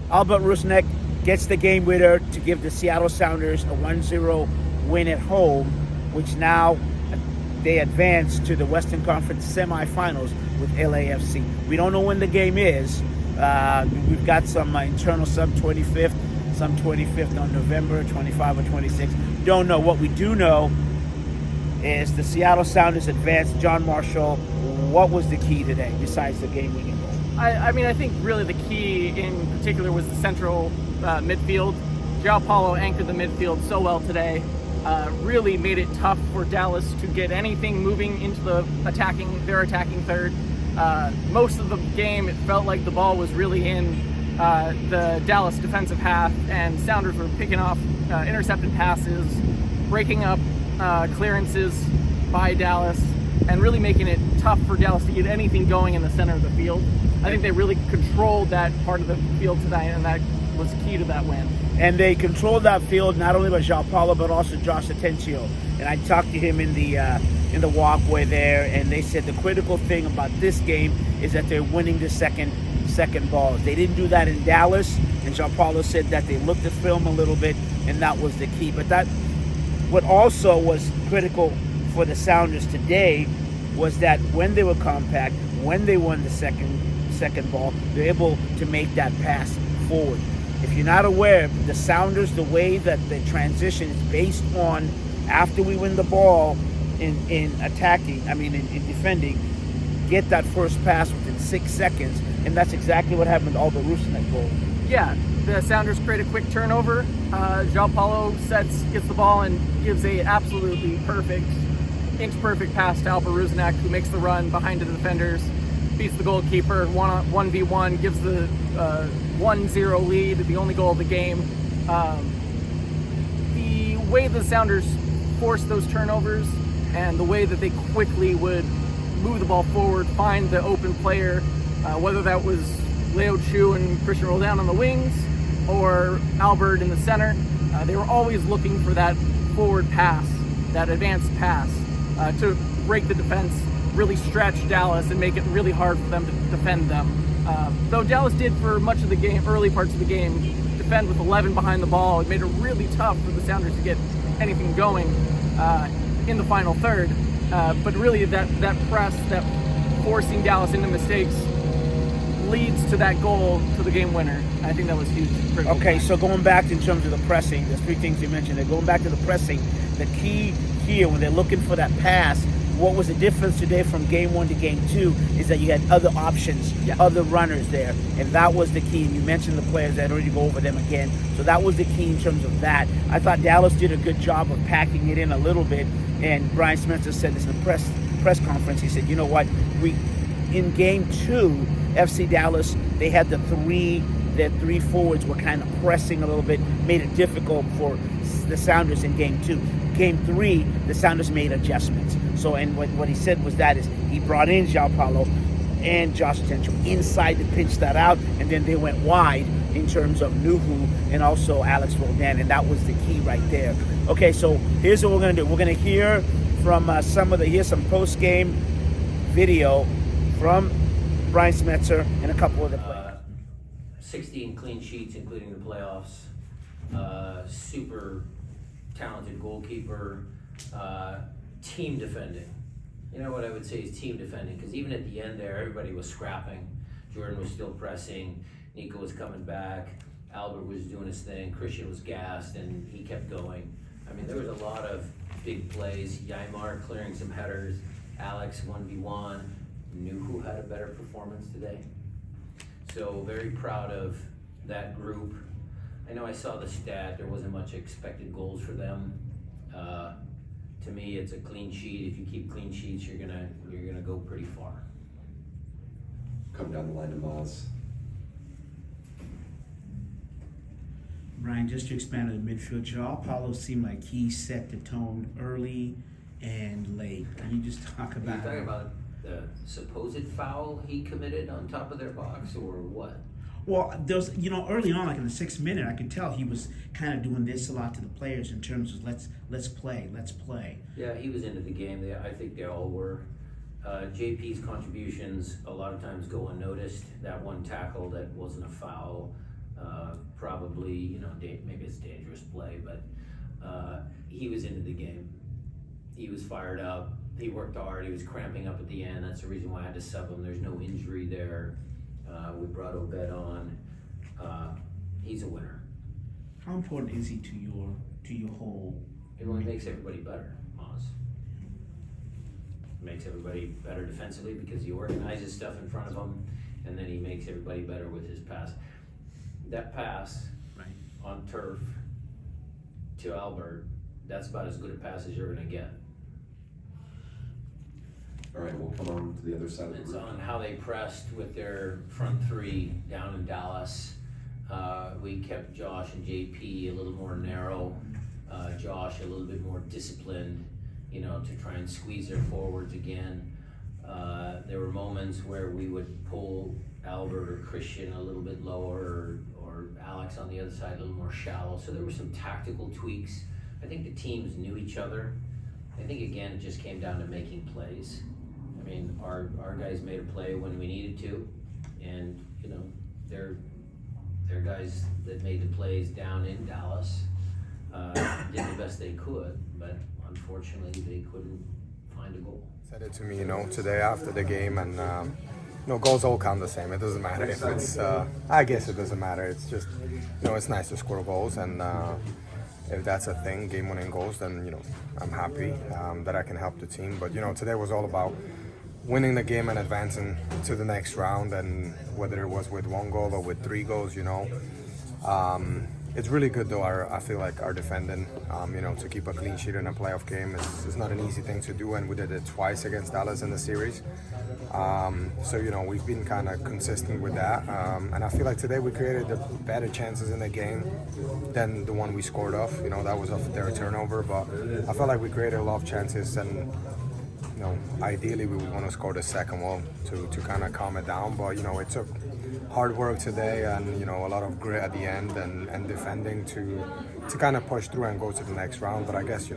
Albert Rusnack gets the game winner to give the Seattle Sounders a 1-0 win at home, which now they advance to the Western Conference semifinals with LAFC. We don't know when the game is. We've got some internal, some 25th on November, 25 or 26. Don't know. What we do know is the Seattle Sounders advanced. John Marshall, what was the key today besides the game-winning goal? I think really the key in particular was the central midfield. João Paulo anchored the midfield so well today. Really made it tough for Dallas to get anything moving into their attacking third. Most of the game, it felt like the ball was really in the Dallas defensive half, and Sounders were picking off intercepted passes, breaking up clearances by Dallas, and really making it tough for Dallas to get anything going in the center of the field. I think they really controlled that part of the field tonight, and that was key to that win. And they controlled that field not only by João Paulo but also Josh Atencio. And I talked to him in the walkway there, and they said the critical thing about this game is that they're winning the second balls. They didn't do that in Dallas, and João Paulo said that they looked at film a little bit, and that was the key. But that what also was critical for the Sounders today was that when they were compact, when they won the second ball, they're able to make that pass forward. If you're not aware, the Sounders, the way that the transition is based on after we win the ball in defending, get that first pass within 6 seconds, and that's exactly what happened to all the Rusnack goal. Yeah, the Sounders create a quick turnover. João Paulo gets the ball and gives a absolutely inch-perfect pass to Albert Rusnack, who makes the run behind the defenders, beats the goalkeeper, 1v1, gives the 1-0 lead, the only goal of the game. The way the Sounders forced those turnovers and the way that they quickly would move the ball forward, find the open player, whether that was Leo Chu and Christian Roldan on the wings or Albert in the center, they were always looking for that forward pass, that advanced pass, to break the defense, really stretch Dallas and make it really hard for them to defend them. Though Dallas did for much of the game, early parts of the game, defend with 11 behind the ball, it made it really tough for the Sounders to get anything going in the final third. But really that press, that forcing Dallas into mistakes, leads to that goal, to the game winner. I think that was huge. Okay, so going back in terms of the pressing, there's three things you mentioned there. Going back to the pressing, the key here when they're looking for that pass, what was the difference today from game one to game two is that you had other options, other runners there, and that was the key. And you mentioned the players, I don't need to go over them again. So that was the key in terms of that. I thought Dallas did a good job of packing it in a little bit, and Brian Spencer said this in the press conference. He said, you know what, in game two, FC Dallas, they had their three forwards were kind of pressing a little bit, made it difficult for the Sounders in game two. Game three, the Sounders made adjustments. So, and what he said was that is he brought in João Paulo and Josh Atencio inside to pinch that out, and then they went wide in terms of Nuhu and also Alex Roldan, and that was the key right there. Okay, so here's what we're going to do. We're going to hear from some post-game video from Brian Spencer and a couple of the players. 16 clean sheets, including the playoffs. Super talented goalkeeper. Team defending. You know what I would say is team defending, because even at the end there, everybody was scrapping. Jordan was still pressing. Nico was coming back. Albert was doing his thing. Christian was gassed, and he kept going. I mean, there was a lot of big plays. Yaimar clearing some headers. Alex 1v1. Nuhu had a better performance today. So very proud of that group. I know I saw the stat, there wasn't much expected goals for them. To me, it's a clean sheet. If you keep clean sheets, you're gonna go pretty far. Come down the line to Maz. Brian, just to expand on the midfield, João Paulo seemed like he set the tone early and late. Can you just talk about? Are you talking about the supposed foul he committed on top of their box, or what? Well, there's, early on, like in the 6th minute, I could tell he was kind of doing this a lot to the players in terms of let's play. Yeah, he was into the game. I think they all were. JP's contributions a lot of times go unnoticed. That one tackle that wasn't a foul. probably, maybe it's dangerous play, but he was into the game. He was fired up. He worked hard. He was cramping up at the end. That's the reason why I had to sub him. There's no injury there. We brought Obed on. He's a winner. How important is he to your whole? It only makes everybody better, Moz. Makes everybody better defensively because he organizes stuff in front of him, and then he makes everybody better with his pass. That pass Right. on turf to Albert, that's about as good a pass as you're going to get. All right, we'll come on to the other side of the It's group. on how they pressed with their front three down in Dallas. We kept Josh and JP a little more narrow. Josh a little bit more disciplined, to try and squeeze their forwards again. There were moments where we would pull Albert or Christian a little bit lower, or Alex on the other side a little more shallow. So there were some tactical tweaks. I think the teams knew each other. I think again it just came down to making plays. I mean, our guys made a play when we needed to, and they're guys that made the plays down in Dallas did the best they could, but unfortunately they couldn't find a goal. Said it to me, today after the game, and goals all count the same. It doesn't matter if it's. I guess it doesn't matter. It's just, it's nice to score goals, and if that's a thing, game-winning goals, then I'm happy that I can help the team. But today was all about winning the game and advancing to the next round, and whether it was with 1 goal or with 3 goals, it's really good though. I feel like our defending, to keep a clean sheet in a playoff game is not an easy thing to do, and we did it twice against Dallas in the series. So we've been kind of consistent with that, and I feel like today we created the better chances in the game than the one we scored off. That was off their turnover, but I felt like we created a lot of chances, and ideally we would want to score the second one to kind of calm it down, but it took hard work today, and a lot of grit at the end, and defending to kind of push through and go to the next round. But I guess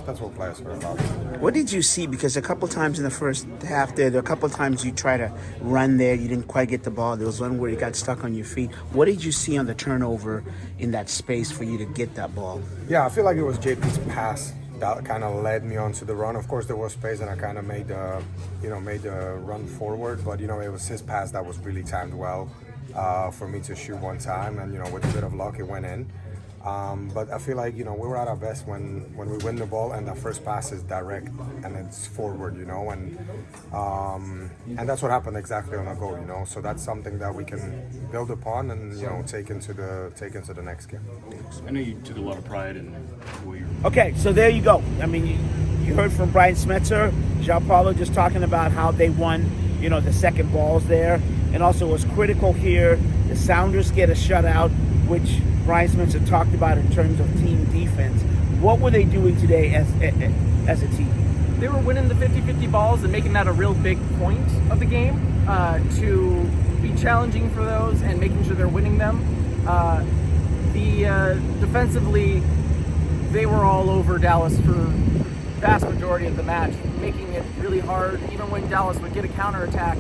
that's what players are about. What did you see? Because a couple times in the first half there were a couple times you tried to run there, you didn't quite get the ball. There was one where you got stuck on your feet. What did you see on the turnover in that space for you to get that ball? Yeah, I feel like it was JP's pass that kind of led me onto the run. Of course, there was space, and I kind of made the run forward. But it was his pass that was really timed well for me to shoot one time, and with a bit of luck, it went in. But I feel like we were at our best when we win the ball and the first pass is direct and it's forward, and that's what happened exactly on a goal, So that's something that we can build upon and take into the next game. I know you took a lot of pride in who you're. Okay, so there you go. I mean, you heard from Brian Smetzer, Jean Paulo just talking about how they won, the second balls there. And also was critical here. The Sounders get a shutout, which Brian Smetzer talked about in terms of team defense. What were they doing today as a team? They were winning the 50-50 balls and making that a real big point of the game, to be challenging for those and making sure they're winning them. Defensively, they were all over Dallas for the vast majority of the match, making it really hard. Even when Dallas would get a counterattack,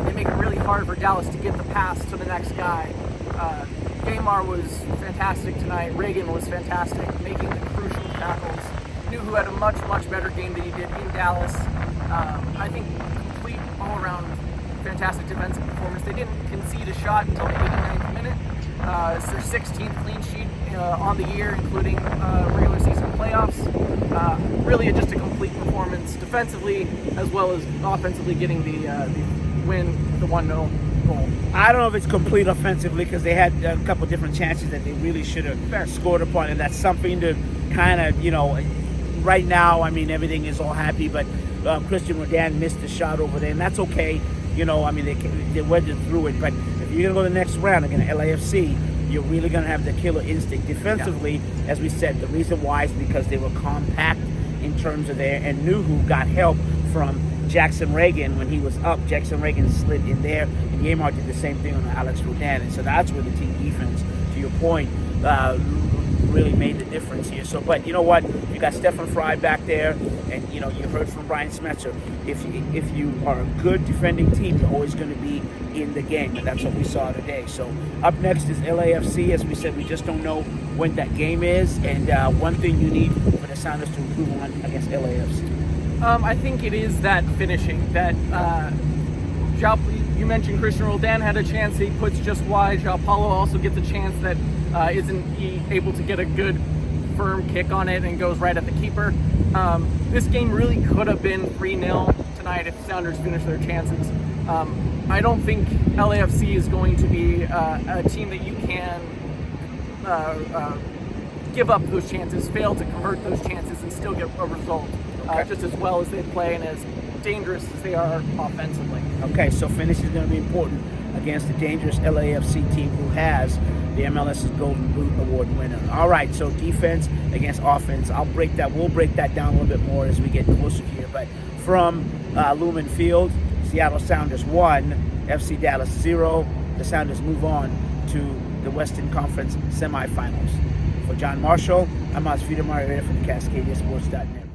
they make it really hard for Dallas to get the pass to the next guy. Gaymar was fantastic tonight. Reagan was fantastic, making the crucial tackles. Nuhu had a much, much better game than he did in Dallas. I think complete all-around fantastic defensive performance. They didn't concede a shot until the 89th minute. It's their 16th clean sheet on the year, including regular season playoffs. Really just a complete performance defensively as well as offensively, getting the win, the 1-0 goal. I don't know if it's complete offensively because they had a couple different chances that they really should have scored upon, and that's something to kind of, right now, I mean, everything is all happy, but Christian Rodan missed the shot over there, and that's okay. They weathered through it, but if you're going to go to the next round against LAFC, you're really going to have the killer instinct defensively. Yeah. As we said, the reason why is because they were compact in terms of there, and Nuhu got help from Jackson Reagan when he was up. Jackson Reagan slid in there, and Gaymar did the same thing on Alex Rodan, and so that's where the team defense, to your point, really made the difference here. So, but you know what? You got Stephen Fry back there, and you heard from Brian Smetzer. If you are a good defending team, you're always going to be in the game, and that's what we saw today. So, up next is LAFC. As we said, we just don't know when that game is, and one thing you need for the Sounders to improve on against LAFC. I think it is that finishing that. You mentioned Christian Roldan had a chance that he puts just wide. João Paulo also gets a chance that isn't able to get a good firm kick on it and goes right at the keeper. This game really could have been 3-0 tonight if Sounders finish their chances. I don't think LAFC is going to be a team that you can give up those chances, fail to convert those chances, and still get a result just as well as they play and as dangerous as they are offensively. Okay, so finish is going to be important against the dangerous LAFC team who has the MLS's Golden Boot Award winner. All right, so defense against offense. We'll break that down a little bit more as we get closer here. But from Lumen Field, Seattle Sounders 1, FC Dallas 0. The Sounders move on to the Western Conference semifinals. For John Marshall, I'm Osvita Marietta from Cascadia Sports.net.